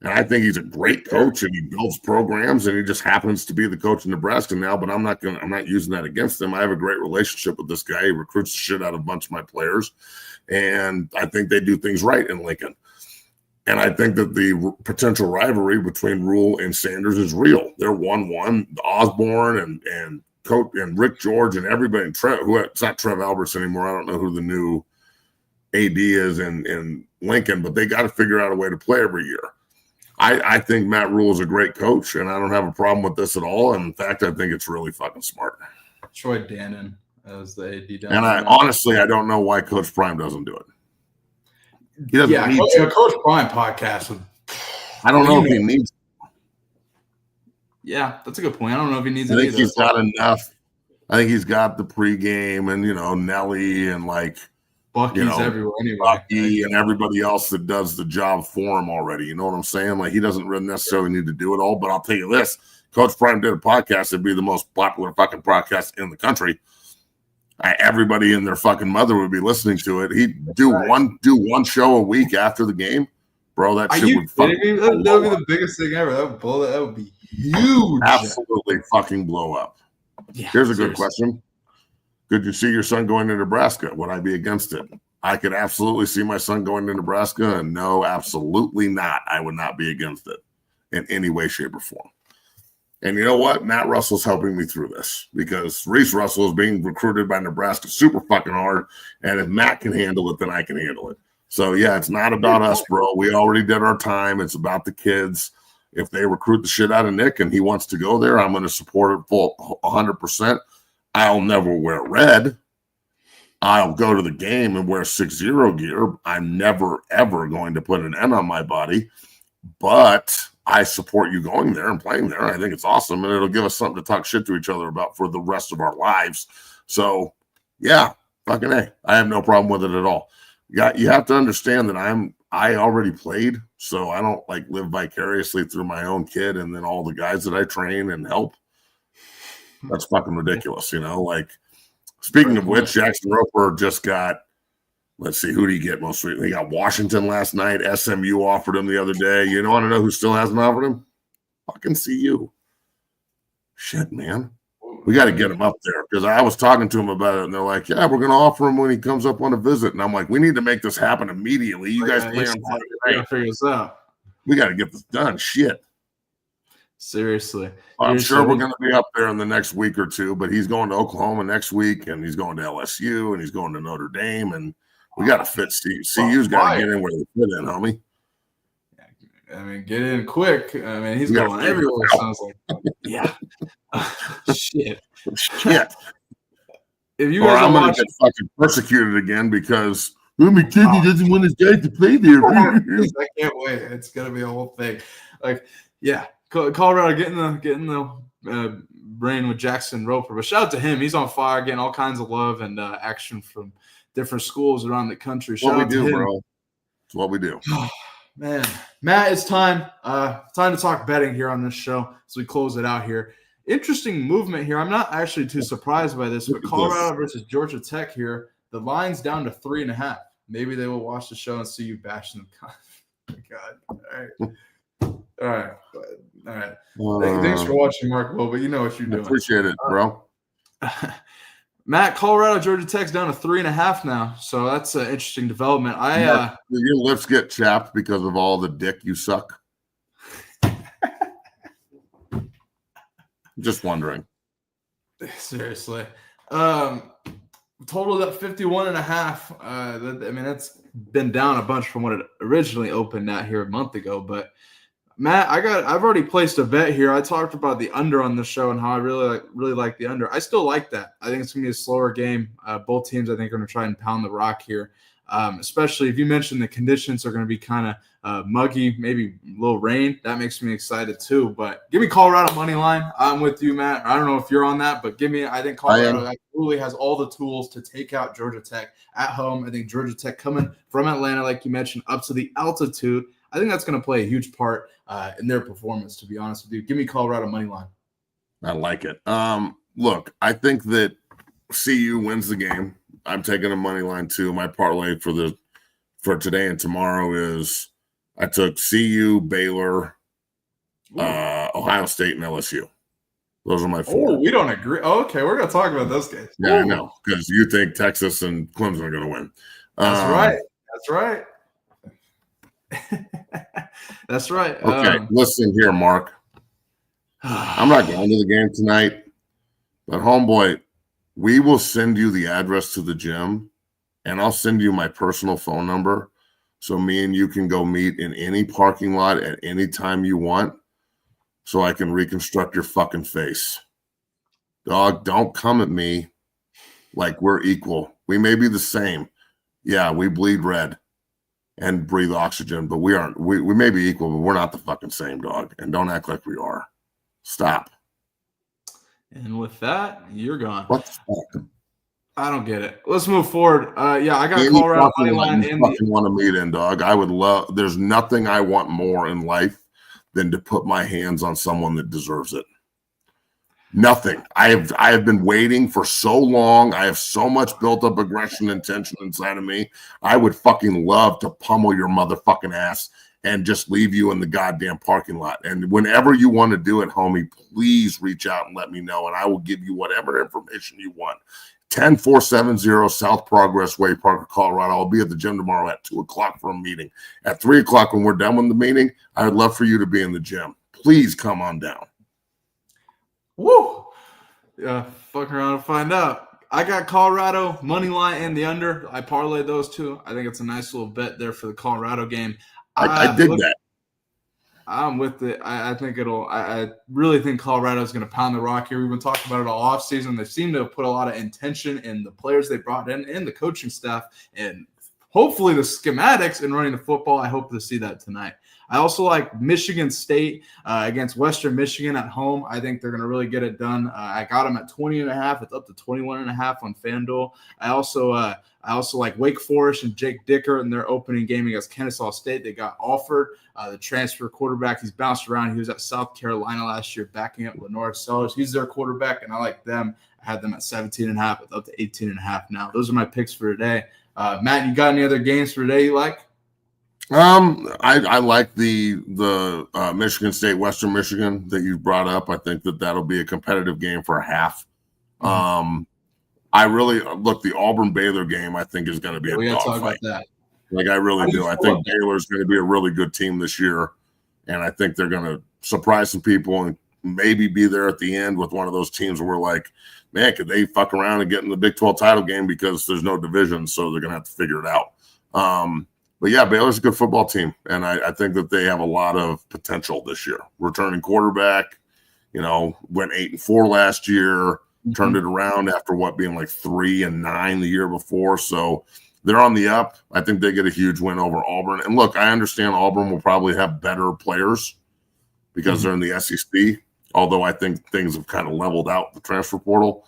And I think he's a great coach and he builds programs and he just happens to be the coach in Nebraska now, but I'm not using that against him. I have a great relationship with this guy. He recruits the shit out of a bunch of my players. And I think they do things right in Lincoln. And I think that the potential rivalry between Rule and Sanders is real. They're 1-1. Osborne and Coach and Rick George and everybody. It's not Trev Alberts anymore. I don't know who the new AD is in Lincoln, but they got to figure out a way to play every year. I think Matt Rule is a great coach, and I don't have a problem with this at all. And in fact, I think it's really fucking smart. Troy Dannon as the AD. And I don't know why Coach Prime doesn't do it. He doesn't need to. A Coach Prime podcast would. I don't know if he needs. Yeah, that's a good point. I don't know if he needs. I think he's got enough I think he's got the pregame and, Nelly and Bucky's everywhere anyway. Bucky and everybody else that does the job for him already. You know what I'm saying? Like, he doesn't really necessarily need to do it all. But I'll tell you this, Coach Prime did a podcast. It'd be the most popular fucking podcast in the country. Everybody and their fucking mother would be listening to it. He'd do one show a week after the game. Bro, that shit would fucking that would be the biggest thing ever. That would be huge. Absolutely fucking blow up. Yeah, here's a good question. Could you see your son going to Nebraska? Would I be against it? I could absolutely see my son going to Nebraska, and no, absolutely not. I would not be against it in any way, shape, or form. And you know what? Matt Russell's helping me through this because Reese Russell is being recruited by Nebraska super fucking hard. And if Matt can handle it, then I can handle it. So, yeah, it's not about us, bro. We already did our time. It's about the kids. If they recruit the shit out of Nick and he wants to go there, I'm going to support it full 100%. I'll never wear red. I'll go to the game and wear 6-0 gear. I'm never, ever going to put an N on my body. But I support you going there and playing there. I think it's awesome, and it'll give us something to talk shit to each other about for the rest of our lives. So, yeah, fucking A. I have no problem with it at all. You have to understand that I already played, so I don't live vicariously through my own kid and then all the guys that I train and help. That's fucking ridiculous, Speaking of which, Jackson Roper just got, let's see, who did he get most recently? He got Washington last night. SMU offered him the other day. You want to know who still hasn't offered him? Fucking CU. Shit, man. We got to get him up there because I was talking to him about it, and they're like, yeah, we're going to offer him when he comes up on a visit. And I'm like, we need to make this happen immediately. You guys play on Friday night. Figure this out. We got to get this done. Shit. Seriously. I'm sure we're going to be up there in the next week or two, but he's going to Oklahoma next week, and he's going to LSU, and he's going to Notre Dame, and we got to fit CU's got to get in where they fit in, homie. I mean, get in quick. I mean, he's going everywhere, it sounds like. Yeah. Shit. If you guys I'm going to get fucking persecuted again because McKinney doesn't want his guys to play there. I can't wait. It's going to be a whole thing. Colorado getting the brain with Jackson Roper. But shout out to him. He's on fire, getting all kinds of love and action from different schools around the country. Shout out to him. Bro. It's what we do. Man, Matt, it's time. Time to talk betting here on this show as we close it out here. Interesting movement here. I'm not actually too surprised by this, but Colorado versus Georgia Tech here. The line's down to 3.5. Maybe they will watch the show and see you bashing them. God. All right. Thanks for watching, Mark Will, but you know what you're doing. Appreciate it, bro. Matt, Colorado, Georgia Tech's down to 3.5 now, so that's an interesting development. Your lips get chapped because of all the dick you suck. Just wondering. Seriously. Totaled at 51.5. I mean, that's been down a bunch from what it originally opened at here a month ago. But Matt, I've already placed a bet here. I talked about the under on the show and how I really like the under. I still like that. I think it's gonna be a slower game. Both teams, I think, are gonna try and pound the rock here. Especially if you mentioned the conditions are going to be kind of muggy, maybe a little rain. That makes me excited too. But give me Colorado money line. I'm with you, Matt. I don't know if you're on that, but I think Colorado absolutely has all the tools to take out Georgia Tech at home. I think Georgia Tech coming from Atlanta, like you mentioned, up to the altitude. I think that's going to play a huge part in their performance, to be honest with you. Give me Colorado money line. I like it. Look, I think that CU wins the game. I'm taking a money line too. My parlay for today and tomorrow is I took CU, Baylor, Ohio State, and LSU. Those are my four. Oh, we don't agree. Oh, okay, we're gonna talk about those guys. Yeah, I know, because you think Texas and Clemson are gonna win. That's right. That's right. That's right. Okay, listen here, Mark. I'm not going to the game tonight, but homeboy, we will send you the address to the gym, and I'll send you my personal phone number so me and you can go meet in any parking lot at any time you want so I can reconstruct your fucking face. Dog, don't come at me like we're equal. We may be the same. Yeah, we bleed red and breathe oxygen, but we aren't. We may be equal, but we're not the fucking same, dog. And don't act like we are. Stop. And with that, you're gone. What the fuck? I don't get it. Let's move forward. I got Any Colorado fucking money line you in fucking want to meet in, dog. I would love. There's nothing I want more in life than to put my hands on someone that deserves it. Nothing. I have been waiting for so long. I have so much built up aggression and tension inside of me. I would fucking love to pummel your motherfucking ass and just leave you in the goddamn parking lot. And whenever you want to do it, homie, please reach out and let me know, and I will give you whatever information you want. 10470 South Progress Way, Parker, Colorado. I'll be at the gym tomorrow at 2 o'clock for a meeting. At 3 o'clock, when we're done with the meeting, I would love for you to be in the gym. Please come on down. Woo! Yeah, fuck around and find out. I got Colorado money line and the under. I parlayed those two. I think it's a nice little bet there for the Colorado game. I dig that. I'm with it. I think I really think Colorado is going to pound the rock here. We've been talking about it all offseason. They seem to have put a lot of intention in the players they brought in and the coaching staff and hopefully the schematics in running the football. I hope to see that tonight. I also like Michigan State against Western Michigan at home. I think they're going to really get it done. I got them at 20.5. It's up to 21.5 on FanDuel. I also like Wake Forest and Jake Dicker in their opening game against Kennesaw State. They got offered the transfer quarterback. He's bounced around. He was at South Carolina last year backing up Lenore Sellers. He's their quarterback, and I like them. I had them at 17.5. It's up to 18.5 now. Those are my picks for today. Matt, you got any other games for today you like? I like the Michigan State, Western Michigan that you brought up. I think that'll be a competitive game for a half. I really look the Auburn Baylor game. I think is going to be a dogfight. Like I really do. I think Baylor's going to be a really good team this year, and I think they're going to surprise some people and maybe be there at the end with one of those teams where we're like, man, could they fuck around and get in the Big 12 title game because there's no division, so they're going to have to figure it out. But yeah, Baylor's a good football team, and I think that they have a lot of potential this year. Returning quarterback, went 8-4 last year, turned it around after being like 3-9 the year before. So they're on the up. I think they get a huge win over Auburn. And look, I understand Auburn will probably have better players because they're in the SEC. Although I think things have kind of leveled out the transfer portal.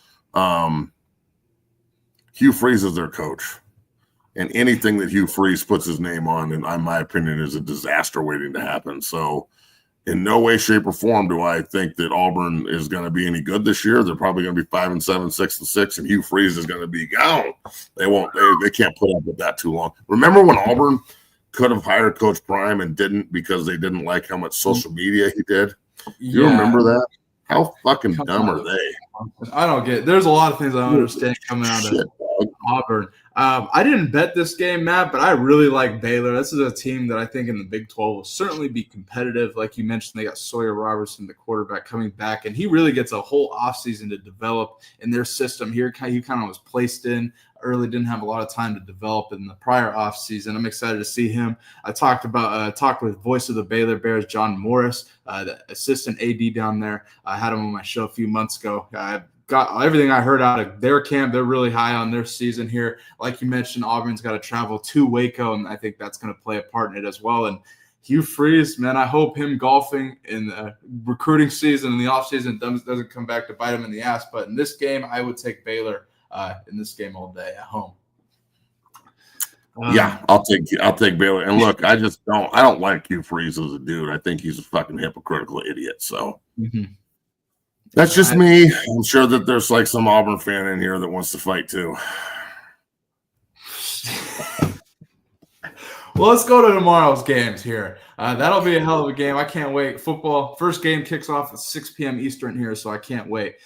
Hugh Freeze is their coach. And anything that Hugh Freeze puts his name on, in my opinion, is a disaster waiting to happen. So in no way, shape, or form do I think that Auburn is going to be any good this year. They're probably going to be 5-7, 6-6, and Hugh Freeze is going to be gone. They can't put up with that too long. Remember when Auburn could have hired Coach Prime and didn't because they didn't like how much social media he did? You remember that? How fucking dumb are they? I don't get it. There's a lot of things I don't understand coming out of Auburn. I didn't bet this game, Matt, but I really like Baylor. This is a team that I think in the Big 12 will certainly be competitive. Like you mentioned, they got Sawyer Robertson, the quarterback, coming back, and he really gets a whole offseason to develop in their system here. He kind of was placed in early, didn't have a lot of time to develop in the prior offseason. I'm excited to see him. I talked with voice of the Baylor Bears, John Morris, the assistant AD down there. I had him on my show a few months ago. Got everything I heard out of their camp. They're really high on their season here. Like you mentioned, Auburn's got to travel to Waco, and I think that's going to play a part in it as well. And Hugh Freeze, man, I hope him golfing in the recruiting season and the offseason doesn't come back to bite him in the ass. But in this game, I would take Baylor in this game all day at home. Yeah, I'll take Baylor. And look, I don't like Hugh Freeze as a dude. I think he's a fucking hypocritical idiot. So. That's just me. I'm sure that there's like some Auburn fan in here that wants to fight too. Well, let's go to tomorrow's games here. That'll be a hell of a game. I can't wait. Football, first game kicks off at 6 p.m. Eastern here, so I can't wait.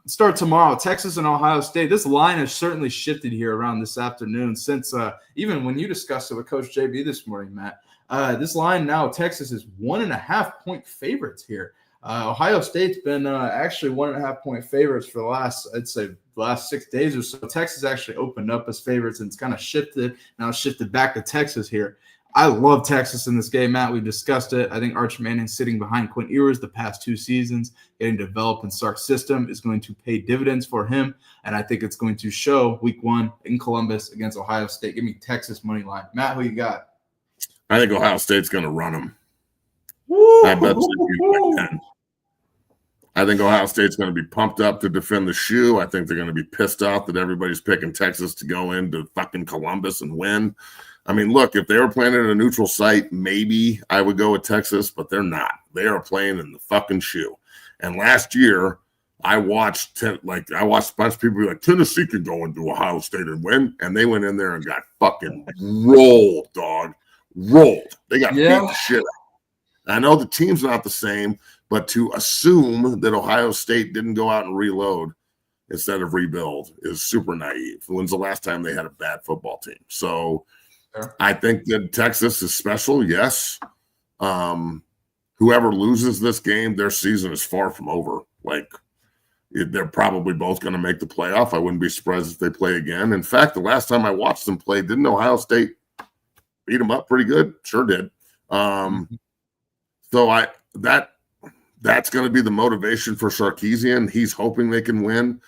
Start tomorrow, Texas and Ohio State. This line has certainly shifted here around this afternoon since even when you discussed it with Coach JB this morning, Matt. This line now, Texas is 1.5-point favorites here. Ohio State's been actually 1.5-point favorites for the last 6 days or so. Texas actually opened up as favorites, and it's kind of shifted. Now it's shifted back to Texas here. I love Texas in this game, Matt. We've discussed it. I think Arch Manning sitting behind Quinn Ewers the past 2 seasons, getting developed in Sark's system is going to pay dividends for him, and I think it's going to show week 1 in Columbus against Ohio State. Give me Texas money line. Matt, who you got? I think Ohio State's going to run them. Woo! I bet it's 10. I think Ohio State's going to be pumped up to defend the shoe. I think they're going to be pissed off that everybody's picking Texas to go into fucking Columbus and win. I mean, look, if they were playing at a neutral site, maybe I would go with Texas, but they're not. They are playing in the fucking shoe. And last year, I watched a bunch of people be like, Tennessee could go into Ohio State and win, and they went in there and got fucking rolled, dog. Rolled. They got beat the shit out. I know the team's not the same, but to assume that Ohio State didn't go out and reload instead of rebuild is super naive. When's the last time they had a bad football team? So I think that Texas is special, yes. Whoever loses this game, their season is far from over. Like, they're probably both going to make the playoff. I wouldn't be surprised if they play again. In fact, the last time I watched them play, didn't Ohio State beat them up pretty good? Sure did. So that's going to be the motivation for Sarkisian. He's hoping they can win.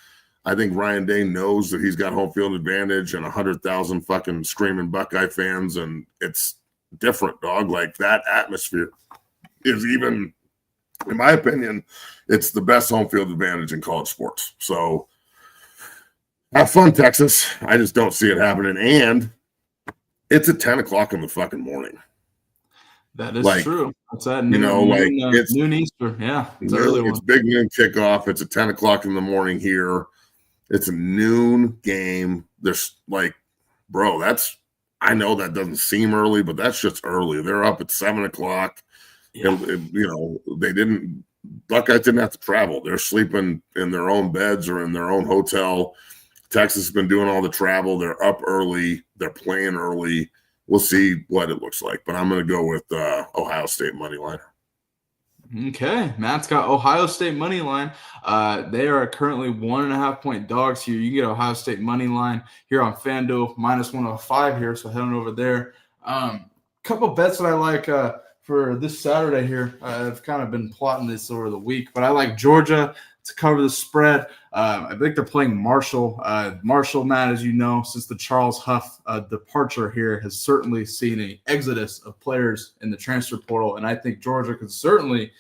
I think Ryan Day knows that he's got home field advantage and 100,000 fucking screaming Buckeye fans, and it's different, dog. Like, that atmosphere is even, in my opinion, it's the best home field advantage in college sports. So have fun, Texas. I just don't see it happening. And it's at 10 o'clock in the fucking morning. That is true. It's at noon, it's noon Eastern. Yeah, it's early one. It's big noon kickoff. It's at 10 o'clock in the morning here. It's a noon game. There's bro, I know that doesn't seem early, but that's just early. They're up at 7 o'clock. Yeah. Buckeyes didn't have to travel. They're sleeping in their own beds or in their own hotel. Texas has been doing all the travel. They're up early. They're playing early. We'll see what it looks like, but I'm going to go with Ohio State money line. Okay, Matt's got Ohio State money line. They are currently 1.5-point dogs here. You can get Ohio State money line here on FanDuel -105 here, so head on over there. Couple bets that I like for this Saturday here. I've kind of been plotting this over the week, but I like Georgia to cover the spread. I think they're playing Marshall. Marshall, Matt, as you know, since the Charles Huff departure here, has certainly seen an exodus of players in the transfer portal, and I think Georgia could certainly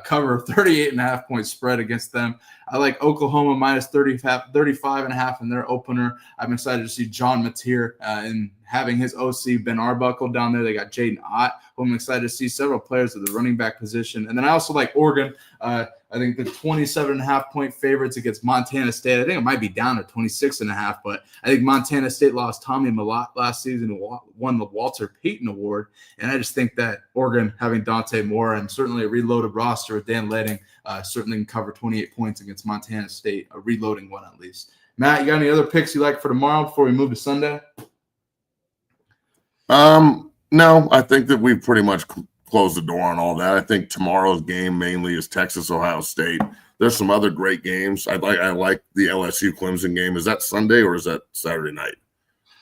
cover 38.5-point spread against them. I like Oklahoma -35.5 in their opener. I'm excited to see John Mateer and having his OC Ben Arbuckle down there. They got Jaden Ott, who I'm excited to see several players at the running back position. And then I also like Oregon. I think the 27.5-point favorites against Montana State. I think it might be down to 26.5, but I think Montana State lost Tommy Mellott last season and won the Walter Payton Award. And I just think that Oregon, having Dante Moore and certainly a reloaded roster with Dan Leding, certainly can cover 28 points against Montana State, a reloading one at least. Matt, you got any other picks you like for tomorrow before we move to Sunday? No, I think that we've pretty much closed the door on all that. I think tomorrow's game mainly is Texas, Ohio State. There's some other great games. I like the LSU Clemson game. Is that Sunday or is that Saturday night?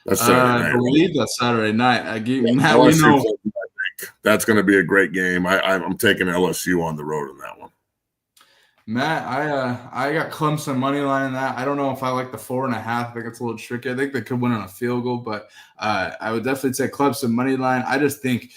That's Saturday night. I believe that's Saturday night. Matt, LSU, I think that's going to be a great game. I'm taking LSU on the road in that one. Matt, I got Clemson money line in that. I don't know if I like the 4.5. I think it's a little tricky. I think they could win on a field goal, but I would definitely say Clemson money line. I just think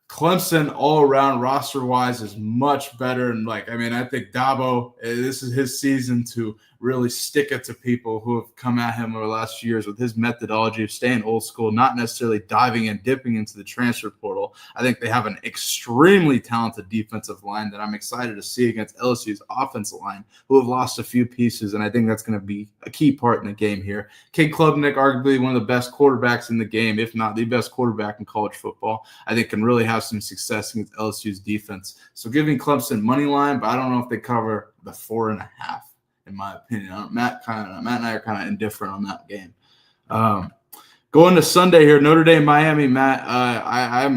Clemson all around roster wise is much better. And I think Dabo, this is his season to really stick it to people who have come at him over the last few years with his methodology of staying old school, not necessarily diving and dipping into the transfer portal. I think they have an extremely talented defensive line that I'm excited to see against LSU's offensive line, who have lost a few pieces, and I think that's going to be a key part in the game here. Cade Klubnik, arguably one of the best quarterbacks in the game, if not the best quarterback in college football, I think can really have some success against LSU's defense. So giving Clemson money line, but I don't know if they cover the 4.5. in my opinion. Matt and I are kind of indifferent on that game. Going to Sunday here, Notre Dame, Miami. Matt, I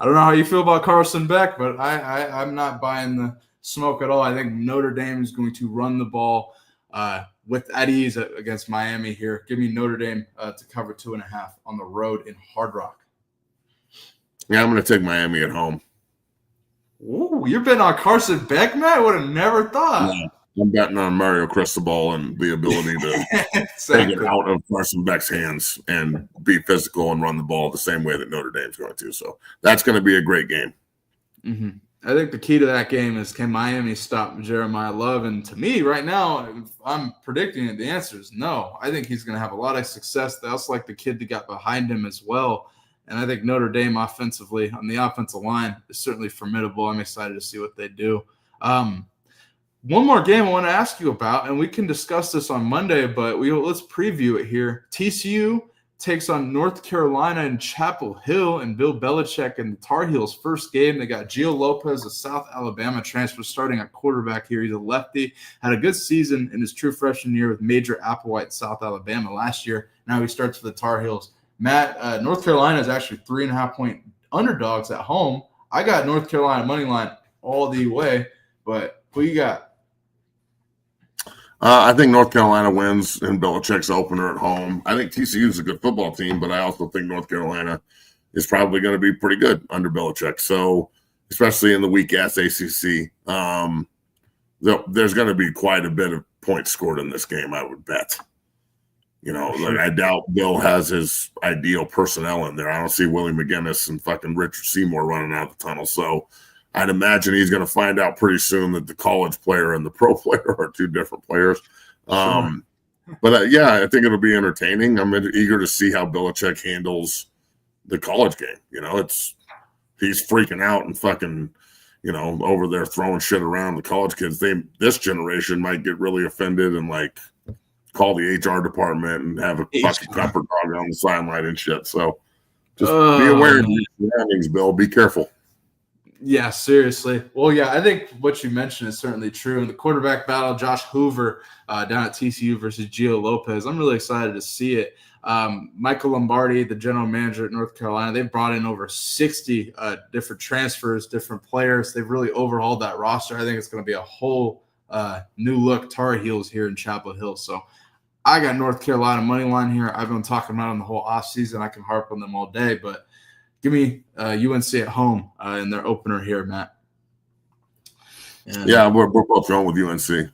don't know how you feel about Carson Beck, but I'm not buying the smoke at all. I think Notre Dame is going to run the ball at ease against Miami here. Give me Notre Dame to cover 2.5 on the road in Hard Rock. Yeah, I'm going to take Miami at home. Ooh, you're betting on Carson Beck, Matt? I would have never thought. Yeah, I'm betting on Mario Cristobal and the ability to take it out of Carson Beck's hands and be physical and run the ball the same way that Notre Dame's going to. So that's going to be a great game. Mm-hmm. I think the key to that game is, can Miami stop Jeremiah Love? And to me, right now, if I'm predicting it, the answer is no. I think he's going to have a lot of success. That's like the kid that got behind him as well. And I think Notre Dame offensively on the offensive line is certainly formidable. I'm excited to see what they do. One more game I want to ask you about, and we can discuss this on Monday, but let's preview it here. TCU takes on North Carolina in Chapel Hill, and Bill Belichick and the Tar Heels' first game. They got Gio Lopez, a South Alabama transfer, starting at quarterback here. He's a lefty. Had a good season in his true freshman year with Major Applewhite, South Alabama last year. Now he starts for the Tar Heels. Matt, North Carolina is actually 3.5-point underdogs at home. I got North Carolina money line all the way, but who you got? I think North Carolina wins in Belichick's opener at home. I think TCU is a good football team, but I also think North Carolina is probably going to be pretty good under Belichick. So, especially in the weak-ass ACC, there's going to be quite a bit of points scored in this game, I would bet. You know, like I doubt Bill has his ideal personnel in there. I don't see Willie McGinnis and fucking Richard Seymour running out the tunnel. So, I'd imagine he's going to find out pretty soon that the college player and the pro player are two different players. But yeah, I think it'll be entertaining. I'm eager to see how Belichick handles the college game. You know, he's freaking out and fucking, you know, over there throwing shit around. The college kids, this generation might get really offended and like call the HR department and have a fucking pepper dog on the sideline and shit. So just be aware of your surroundings, Bill. Be careful. Yeah, seriously. Well, yeah, I think what you mentioned is certainly true. In the quarterback battle, Josh Hoover down at TCU versus Gio Lopez. I'm really excited to see it. Michael Lombardi, the general manager at North Carolina, they've brought in over 60 different transfers, different players. They've really overhauled that roster. I think it's going to be a whole new look Tar Heels here in Chapel Hill. So I got North Carolina money line here. I've been talking about them the whole offseason. I can harp on them all day, but give me UNC at home in their opener here, Matt. And yeah, we're both going with UNC.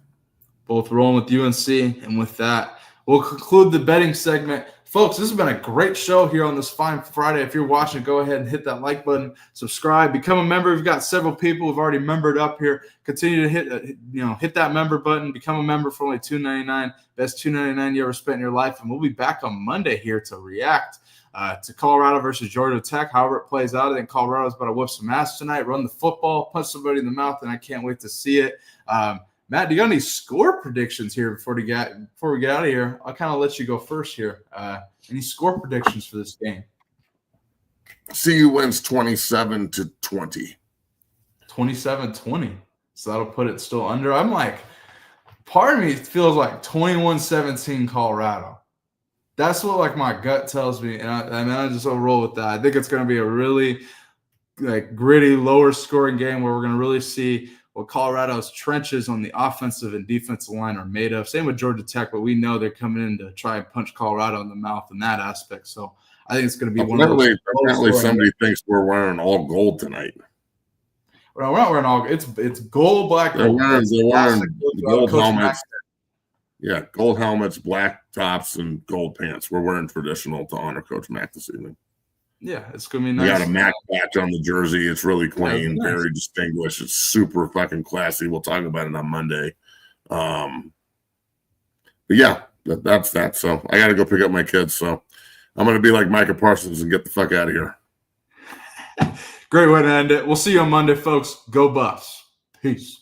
Both rolling with UNC. And with that, we'll conclude the betting segment. Folks, this has been a great show here on this fine Friday. If you're watching, go ahead and hit that like button, subscribe, become a member. We've got several people who've already membered up here. Continue to hit that member button, become a member for only $2.99. Best $2.99 you ever spent in your life. And we'll be back on Monday here to react to Colorado versus Georgia Tech. However it plays out, I think Colorado's about to whip some ass tonight, run the football, punch somebody in the mouth, and I can't wait to see it. Matt, do you got any score predictions here before we get out of here? I'll kind of let you go first here. Any score predictions for this game? CU wins 27-20. 27-20. So that'll put it still under. I'm like, part of me feels like 21-17 Colorado. That's what like my gut tells me, and I just will roll with that. I think it's going to be a really like gritty, lower scoring game where we're going to really see what Colorado's trenches on the offensive and defensive line are made of. Same with Georgia Tech, but we know they're coming in to try and punch Colorado in the mouth in that aspect. So I think it's going to be one of those. Apparently somebody thinks we're wearing all gold tonight. Well, we're not wearing all. It's gold, black. They're wearing gold helmets. Yeah, gold helmets, black tops, and gold pants. We're wearing traditional to honor Coach Mack this evening. Yeah, it's going to be nice. We got a Mac patch on the jersey. It's really clean, nice. Very distinguished. It's super fucking classy. We'll talk about it on Monday. But yeah, that's that. So I got to go pick up my kids. So I'm going to be like Micah Parsons and get the fuck out of here. Great way to end it. We'll see you on Monday, folks. Go Buffs. Peace.